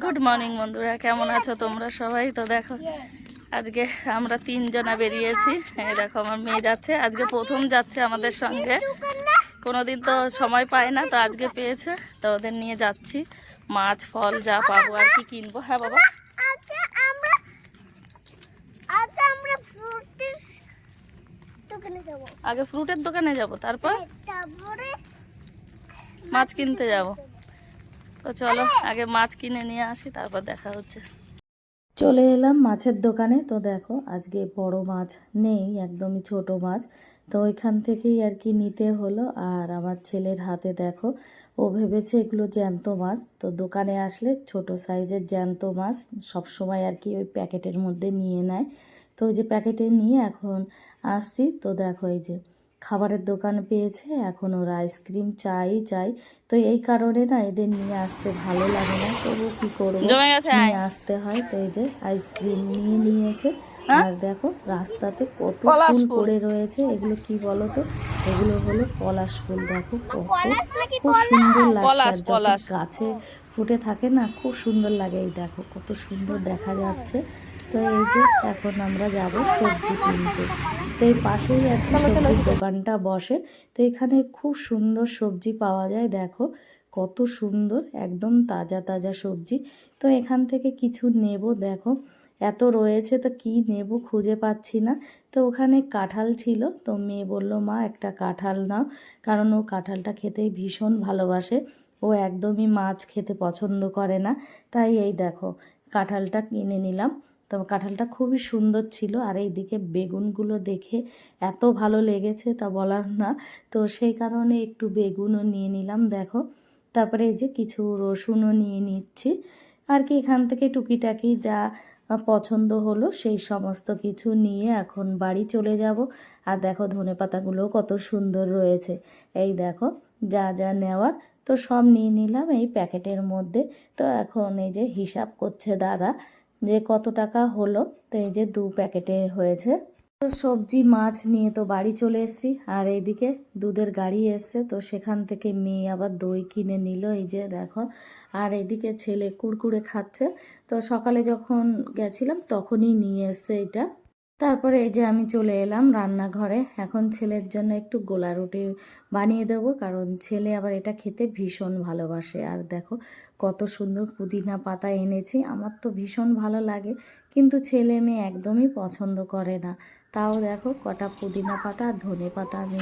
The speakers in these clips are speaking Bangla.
গুড মর্নিং বন্ধুরা, কেমন আছো তোমরা সবাই? তো দেখো আজকে আমরা 3 জনা বেরিয়েছি। এই দেখো আমার মেয়ে যাচ্ছে, আজকে প্রথম যাচ্ছে আমাদের সঙ্গে। কোনোদিন তো সময় পায় না, তো আজকে পেয়েছে, তো ওদের নিয়ে যাচ্ছি। মাছ ফল যা পাবো আর কি কিনবো। হ্যাঁ বাবা, আগে ফ্রুটের দোকানে যাব, তারপর মাছ কিনতে যাব। তো চলো আগে মাছ কিনে নিয়ে আসি, তারপর দেখা হচ্ছে। চলে এলাম মাছের দোকানে। তো দেখো আজকে বড় মাছ নেই, একদমই ছোট মাছ। তো ওইখান থেকেই আর কি নিতে হলো। আর আমার ছেলের হাতে দেখো, ও ভেবেছে এগুলো জ্যান্ত মাছ। তো দোকানে আসলে ছোট সাইজের জ্যান্ত মাছ সবসময় আর কি ওই প্যাকেটের মধ্যে নিয়ে নেয়। তো ওই যে প্যাকেটে নিয়ে এখন আসছি। তো দেখো এই যে খাবারের দোকান পেয়েছে, এখন ওরা আইসক্রিম চাই। তো এই কারণে না এদের নিয়ে আসতে ভালো লাগে না, তবু কি করবো, নিয়ে আসতে হয়। তো এই যে আইসক্রিম নিয়ে নিয়েছে। আর দেখো রাস্তাতে কত ফুল পড়ে রয়েছে, এগুলো কি বলো তো? এগুলো হলো পলাশ ফুল। দেখো কত খুব সুন্দর লাগছে, আর যখন গাছে ফুটে থাকে না খুব সুন্দর লাগে। এই দেখো কত সুন্দর দেখা যাচ্ছে। তো এই যে এখন আমরা যাব সবজি কিনতে। তো এই পাশেই আর কি সবজির দোকানটা বসে। তো এখানে খুব সুন্দর সবজি পাওয়া যায়। দেখো কত সুন্দর, একদম তাজা তাজা সবজি। তো এখান থেকে কিছু নেব। দেখো এত রয়েছে, তো কি নেব খুঁজে পাচ্ছি না। তো ওখানে কাঁঠাল ছিল, তো মেয়ে বলল মা একটা কাঁঠাল নাও, কারণ ও কাঁঠালটা খেতেই ভীষণ ভালোবাসে। ও একদমই মাছ খেতে পছন্দ করে না। তাই এই দেখো কাঁঠালটা কিনে নিলাম। তো কাঁঠালটা খুবই সুন্দর ছিল। আর এইদিকে বেগুনগুলো দেখে এত ভালো লেগেছে তা বলার না। তো সেই কারণে একটু বেগুনও নিয়ে নিলাম। দেখো তারপরে এই যে কিছু রসুনও নিয়ে নিচ্ছি আর কি। এখান থেকে টুকিটাকি যা পছন্দ হলো সেই সমস্ত কিছু নিয়ে এখন বাড়ি চলে যাব। আর দেখো ধনেপাতাগুলোও কত সুন্দর রয়েছে। এই দেখো যা যা নেওয়ার তো সব নিয়ে নিলাম এই প্যাকেটের মধ্যে। তো এখন এই যে হিসাব করছে দাদা যে কত টাকা হলো। তো এই যে 2 প্যাকেটে হয়েছে। তো সবজি মাছ নিয়ে তো বাড়ি চলে এসেছি। আর এইদিকে দুধের গাড়ি এসছে, তো সেখান থেকে মেয়ে আবার দই কিনে নিল। এই যে দেখো, আর এদিকে ছেলে কুড়কুড়ে খাচ্ছে। তো সকালে যখন গেছিলাম তখনই নিয়ে এসছে এটা। তারপরে এই যে আমি চলে এলাম রান্নাঘরে। এখন ছেলের জন্য একটু গোলা রুটি বানিয়ে দেবো, কারণ ছেলে আবার এটা খেতে ভীষণ ভালোবাসে। আর দেখো কত সুন্দর পুদিনা পাতা এনেছি, আমার তো ভীষণ ভালো লাগে, কিন্তু ছেলে মেয়ে একদমই পছন্দ করে না। তাও দেখো কটা পুদিনা পাতা আর ধনে পাতা আমি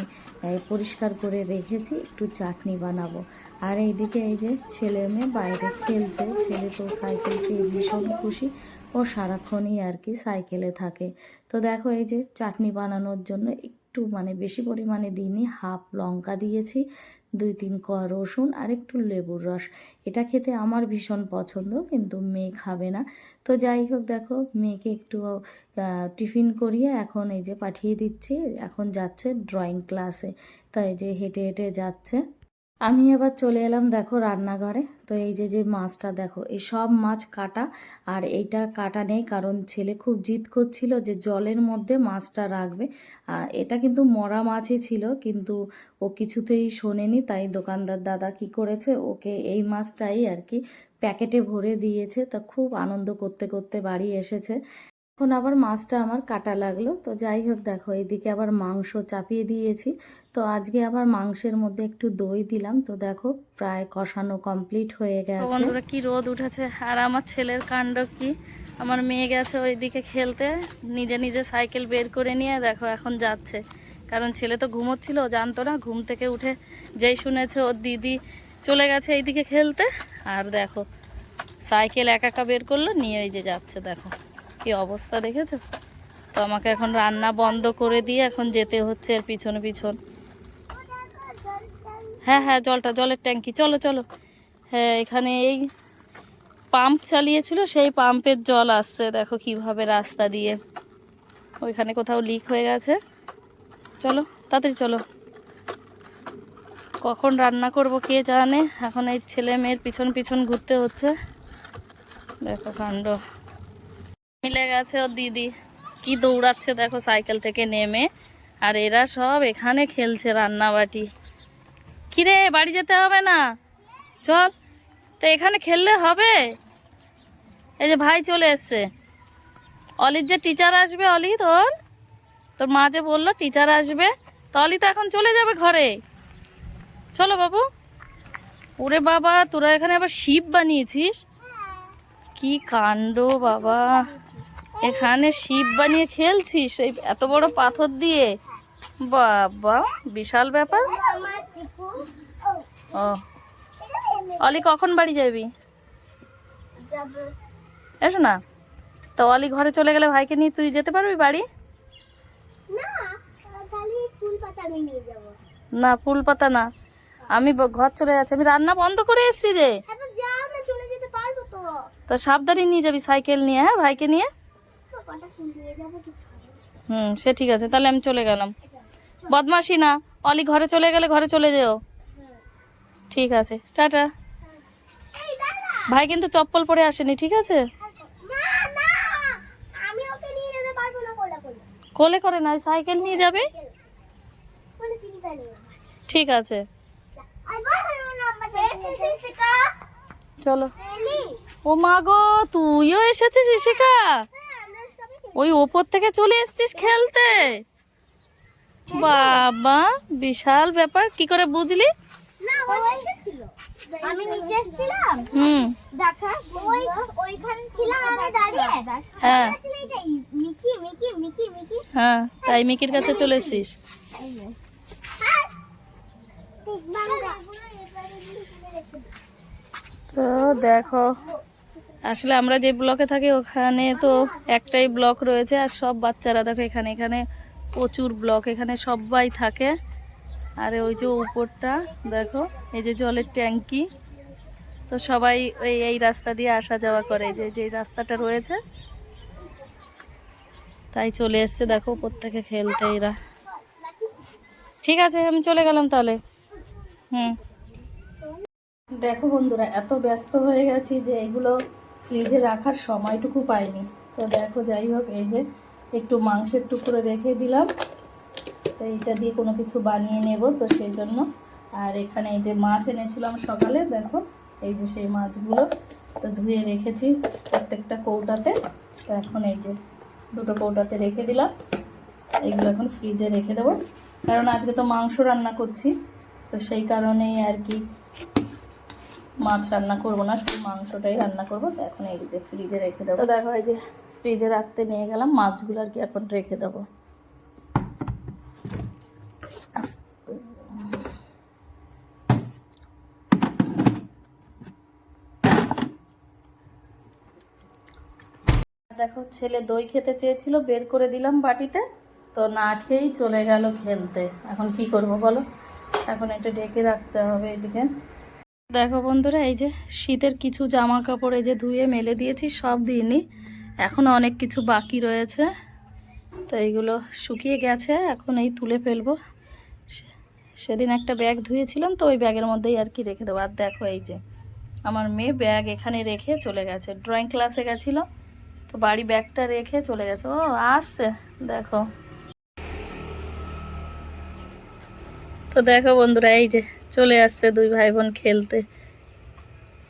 পরিষ্কার করে রেখেছি, একটু চাটনি বানাবো। আর এইদিকে এই যে ছেলে মেয়ে বাইরে খেলছে। ছেলে তো সাইকেল পেয়ে ভীষণ খুশি, ও সারাক্ষণই আর কি সাইকেলে থাকে। তো দেখো এই যে চাটনি বানানোর জন্য একটু মানে বেশি পরিমাণে দিইনি, হাফ লঙ্কা দিয়েছি, 2-3 কোয়া রসুন আর একটু লেবুর রস। এটা খেতে আমার ভীষণ পছন্দ, কিন্তু মেয়ে খাবে না। তো যাই হোক দেখো মেয়েকে একটু টিফিন করিয়ে এখন এই যে পাঠিয়ে দিচ্ছি। এখন যাচ্ছে ড্রয়িং ক্লাসে, তাই যে হেঁটে হেঁটে যাচ্ছে। আমি এবার চলে এলাম দেখো রান্নাঘরে। তো এই যে যে মাছটা দেখো, এই সব মাছ কাটা, আর এইটা কাটা নেই, কারণ ছেলে খুব জিদ করছিল যে জলের মধ্যে মাছটা রাখবে। এটা কিন্তু মরা মাছই ছিল, কিন্তু ও কিছুতেই শোনেনি। তাই দোকানদার দাদা কি করেছে, ওকে এই মাছটাই আর কি প্যাকেটে ভরে দিয়েছে। তা খুব আনন্দ করতে করতে বাড়ি এসেছে। এখন আবার মাছটা আমার কাটা লাগলো। তো যাই হোক দেখো এদিকে আবার মাংস চাপিয়ে দিয়েছি। তো আজকে আবার মাংসের মধ্যে একটু দই দিলাম। তো দেখো প্রায় কষানো কমপ্লিট হয়ে গেছে। বন্ধুরা কি রোদ উঠেছে, আর আমার ছেলের কাণ্ড কি, আমার মেয়ে গেছে ওইদিকে খেলতে, নিজে নিজে সাইকেল বের করে নিয়ে দেখো এখন যাচ্ছে। কারণ ছেলে তো ঘুমোচ্ছিল, জানতো না, ঘুম থেকে উঠে যেই শুনেছে ওর দিদি চলে গেছে এইদিকে খেলতে, আর দেখো সাইকেল একা একা বের করলো নিয়ে ওই যে যাচ্ছে। দেখো কি অবস্থা দেখেছো? তো আমাকে এখন রান্না বন্ধ করে দিয়ে এখন যেতে হচ্ছে এর পিছন পিছন। হ্যাঁ হ্যাঁ জলের ট্যাঙ্কি, চলো চলো। হ্যাঁ এখানে এই পাম্প চালিয়েছিল, সেই পাম্পের জল আসছে। দেখো কিভাবে রাস্তা দিয়ে, ওইখানে কোথাও লিক হয়ে গেছে। চলো তাড়াতাড়ি চলো, কখন রান্না করব কে জানে। এখন এই ছেলে মেয়ের পিছন পিছন ঘুরতে হচ্ছে। দেখো কাণ্ড, মিলে গেছে ওর দিদি, কি দৌড়াচ্ছে দেখো সাইকেল থেকে নেমে। আর এরা সব এখানে খেলছে রান্নাবাটি। কিরে বাড়ি যেতে হবে না? চল, তো এখানে খেললে হবে? এই যে ভাই চলে এসছে। অলির যে টিচার আসবে, অলি তোর তোর মা যে বললো টিচার আসবে, তো অলি তো এখন চলে যাবে ঘরে। চলো বাবু। ওরে বাবা, তোরা এখানে আবার শিব বানিয়েছিস, কি কাণ্ড বাবা! এখানে শিব বানিয়ে খেলছিস এই এত বড় পাথর দিয়ে? বাবা, বিশাল ব্যাপার। ও অলি, কখন বাড়ি যাবি? এসো না। তো অলি ঘরে চলে গেলে ভাইকে নিয়ে তুই যেতে পারবি বাড়ি? না, ফুল পাতা না, আমি ঘর চলে যাচ্ছি, আমি রান্না বন্ধ করে এসেছি যে। তো সাবধানে নিয়ে যাবি সাইকেল নিয়ে, হ্যাঁ ভাইকে নিয়ে। সে ঠিক আছে, তাহলে আমি চলে গেলাম। বদমাশি না, অলি ঘরে চলে গেলে ঘরে চলে যেও। ঠিক আছে, টাটা। ভাই কিন্তু চপ্পল পরে আসেনি, ঠিক আছে? কোলে করে না, সাইকেল নিয়ে যাবে। ঠিক আছে, চলো। ও মা গো, তুইও এসেছিস ঋষিকা? ওই ওপর থেকে চলে এসেছিস খেলতে? বাবা, বিশাল ব্যাপার, কি করে বুঝলি? আমি নিচে এসেছিলাম, দেখা ওইখানে ছিলাম আমি দাঁড়িয়ে। হ্যাঁ মিকি মিকি মিকি মিকি, হ্যাঁ, তাই মিকির কাছে চলে এসেছিস। তো দেখো, আসলে আমরা যে ব্লকে থাকি ওখানে তো একটাই ব্লক রয়েছে, আর সব বাচ্চারা দেখো এখানে এখানে প্রচুর ব্লক, এখানে সবাই থাকে। আর ওই যে উপরটা দেখো, এই যে জলের ট্যাঙ্কি, তো সবাই এই রাস্তা দিয়ে আসা যাওয়া করে, যে রাস্তাটা রয়েছে, তাই চলে এসছে দেখো উপর থেকে খেলতে এরা। ঠিক আছে, আমি চলে গেলাম তাহলে। দেখো বন্ধুরা, এত ব্যস্ত হয়ে গেছি যে এগুলো ফ্রিজে রাখার সময়টুকু পাইনি। তো দেখো, যাই হোক, এই যে একটু মাংসের টুকরো রেখে দিলাম, তো এইটা দিয়ে কোনো কিছু বানিয়ে নেব, তো সেই জন্য। আর এখানে এই যে মাছ এনেছিলাম সকালে, দেখো এই যে সেই মাছগুলো তো ধুয়ে রেখেছি প্রত্যেকটা কৌটাতে। তো এখন এই যে দুটো কৌটাতে রেখে দিলাম, এইগুলো এখন ফ্রিজে রেখে দেবো, কারণ আজকে তো মাংস রান্না করছি, তো সেই কারণেই আর কি মাছ রান্না করব না, শুধু মাংসটাই রান্না করব। তো এখন এই যে ফ্রিজে রেখে দেবো। তো দেখো, এই যে ফ্রিজে রাখতে নিয়ে গেলাম মাছগুলো আর কি, এখন রেখে দেবো। দেখো, ছেলে দই খেতে চেয়েছিল, বের করে দিলাম বাটিতে, তো না খেয়েই চলে গেল খেলতে। এখন কি করব বলো, এখন এটা ঢেকে রাখতে হবে এদিকে। দেখো বন্ধুরা, এই যে শীতের কিছু জামা কাপড় এই যে ধুয়ে মেলে দিয়েছি, সব দিইনি, এখনও অনেক কিছু বাকি রয়েছে, তো এইগুলো শুকিয়ে গেছে, এখন এই তুলে ফেলবো। সেদিন একটা ব্যাগ ধুয়েছিলাম, তো ওই ব্যাগের মধ্যেই আর কি রেখে দেবো। আর দেখো, এই যে আমার মেয়ে ব্যাগ এখানে রেখে চলে গেছে, ড্রয়িং ক্লাসে গেছিলো, তো বাড়ি ব্যাগটা রেখে চলে গেছে। ও আসছে, দেখো। তো দেখো বন্ধুরা, এই যে চলে আসছে দুই ভাই বোন খেলতে।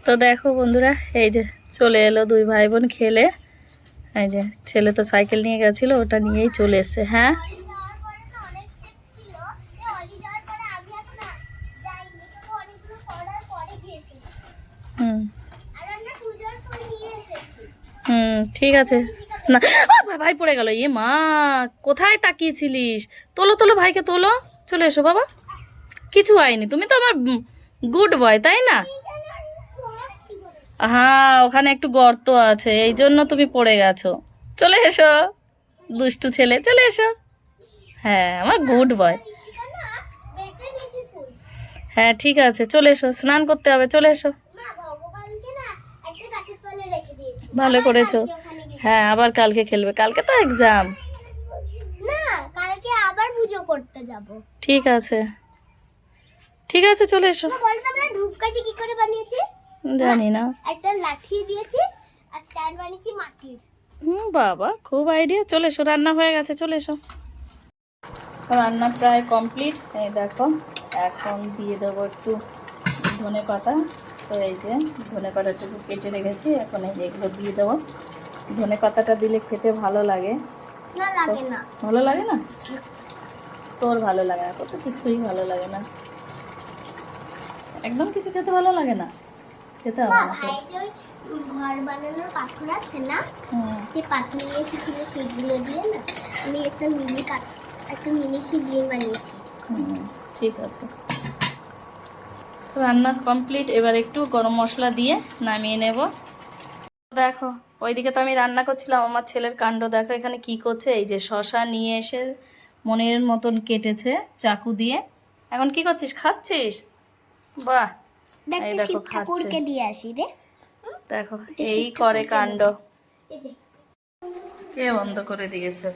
তো দেখো বন্ধুরা, এই যে চলে এলো দুই ভাই বোন খেলে। এই যে ছেলে তো সাইকেল নিয়ে গেছিলো, ওটা নিয়েই চলে এসছে। হ্যাঁ, ঠিক আছে। ভাই পড়ে গেল, এ মা, কোথায় তাকিয়েছিলিস? তোলো তোলো ভাইকে, তোলো, চলে এসো বাবা। কিছু হয়নি, তুমি তো আমার গুড বয়, তাই না? হ্যাঁ, ওখানে একটু গর্ত আছে, এই জন্য তুমি পড়ে গেছো। চলে এসো, দুষ্টু ছেলে, চলে এসো। হ্যাঁ, আমার গুড বয়। হ্যাঁ ঠিক আছে, চলে এসো, স্নান করতে হবে, চলে এসো। ভালো করেছো। হ্যাঁ, আবার কালকে খেলবে, কালকে তো এক্সাম। না, কালকে আবার পুজো করতে যাব। ঠিক আছে, ঠিক আছে, চলে এসো। বলো তো আমরা ধূপকাঠি কি করে বানিয়েছি? জানি না। একটা লাঠি দিয়েছি আর স্ট্যান্ড বানিয়েছি মাটির। বাবা, খুব আইডিয়া। চলে এসো, রান্না হয়ে গেছে, চলে এসো। রান্না প্রায় কমপ্লিট। এই দেখো, এখন দিয়ে দেবো একটু ধনে পাতা, তো এই যে ধনে পাতাটুকু কেটে রেখেছি, এখন এই যে এগুলো দিয়ে দেবো। ধনে পাতাটা দিলে খেতে ভালো লাগে। না লাগে না। ভালো লাগে না? তোর ভালো লাগে না, তোর তো কিছুই ভালো লাগে না, একদম কিছু খেতে ভালো লাগে না, খেতে হবে না না তো। ভাই যে ওই ঘর বানানোর পাথর আছে না, হুম, যে পাথর নিয়ে এসেছিল সেগুলো দিয়ে না আমি একটা মিনি শিবলিং বানিয়েছি। হুম, ঠিক আছে। রান্না কমপ্লিট, এবার একটু গরম মশলা দিয়ে নামিয়ে নেব। দেখো ওইদিকে তো আমি রান্না করছিলাম, আমার ছেলের কাণ্ড দেখো এখানে কি করছে। এই যে শশা নিয়ে এসে মনের মতন কেটেছে চাকু দিয়ে। এখন কি করছিস, খাচ্ছিস? বাহ, এই দেখতে দেখো শিব খাচ্ছে। ঠাকুরকে দিয়ে আসি রে। দেখো এটা এই শিব করে ঠাকুরকে কাণ্ড। এই যে কে বন্ধ করে দিয়েছে?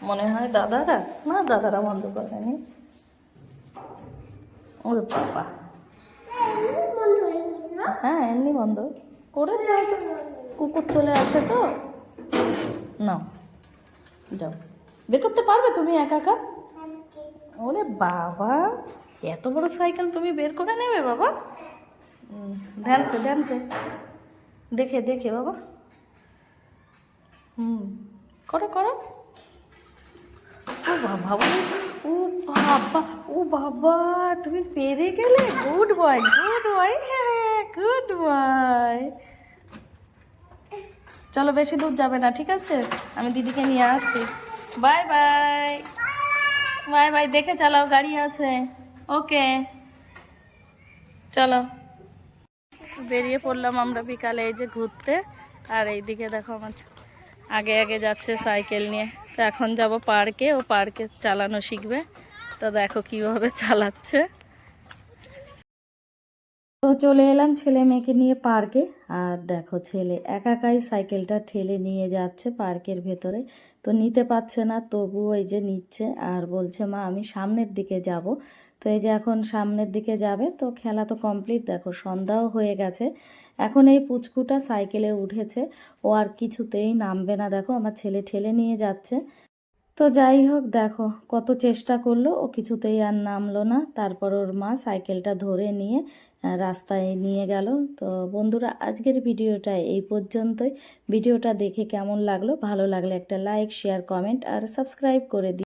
মনে হয় দাদারা, না দাদারা বন্ধ করেনি। ওরে বাবা, বন্ধ হয়ে গেছিল। হ্যাঁ এমনি বন্ধ করেছে হয়তো, কুকুর চলে আসে তো। না, যাও, বের করতে পারবে তুমি একা একা? ওরে বাবা, এত বড় সাইকেল তুমি বের করে নেবে বাবা? ধ্যানসে ধ্যানসে, দেখে দেখে বাবা। হুম, করো করো। ও বাবা, ও বাবা, ও বাবা, তুমি পেরে গেলে। গুড বয়, গুড বয়, হ্যাঁ গুড বয়। চলো বেশি দূর যাবে না, ঠিক আছে? আমি দিদিকে নিয়ে আসছি। বাই বাই, বাই বাই, দেখে চালাও, গাড়ি আছে। ওকে, চলো। বেরিয়ে পড়লাম আমরা বিকালে এই যে ঘুরতে। আর এইদিকে দেখো আমার আগে আগে যাচ্ছে সাইকেল নিয়ে। তো এখন যাব পার্কে, ও পার্কে চালানো শিখবে। তো দেখো কিভাবে চালাচ্ছে। তো চলে এলাম ছেলে মেয়েকে নিয়ে পার্কে। আর দেখো ছেলে একাই সাইকেলটা ঠেলে নিয়ে যাচ্ছে পার্কের ভেতরে। তো নিতে পারছে না, তবুও এই যে নিচ্ছে আর বলছে মা আমি সামনের দিকে যাব। তো এই যে এখন সামনের দিকে যাবে। তো খেলা তো কমপ্লিট, দেখো সন্ধ্যাও হয়ে গেছে। এখন এই পুচকুটা সাইকেলে উঠেছে, ও আর কিছুতেই নামবে না, দেখো আমার ছেলে ঠেলে নিয়ে যাচ্ছে। তো যাই হোক, দেখো কত চেষ্টা করলো, ও কিছুতেই আর নামলো না। তারপর ওর মা সাইকেলটা ধরে নিয়ে রাস্তায় নিয়ে গেল। তো বন্ধুরা আজকের ভিডিওটা এই পর্যন্তই। ভিডিওটা দেখে কেমন লাগলো, ভালো লাগলে একটা লাইক শেয়ার কমেন্ট আর সাবস্ক্রাইব করে দিই।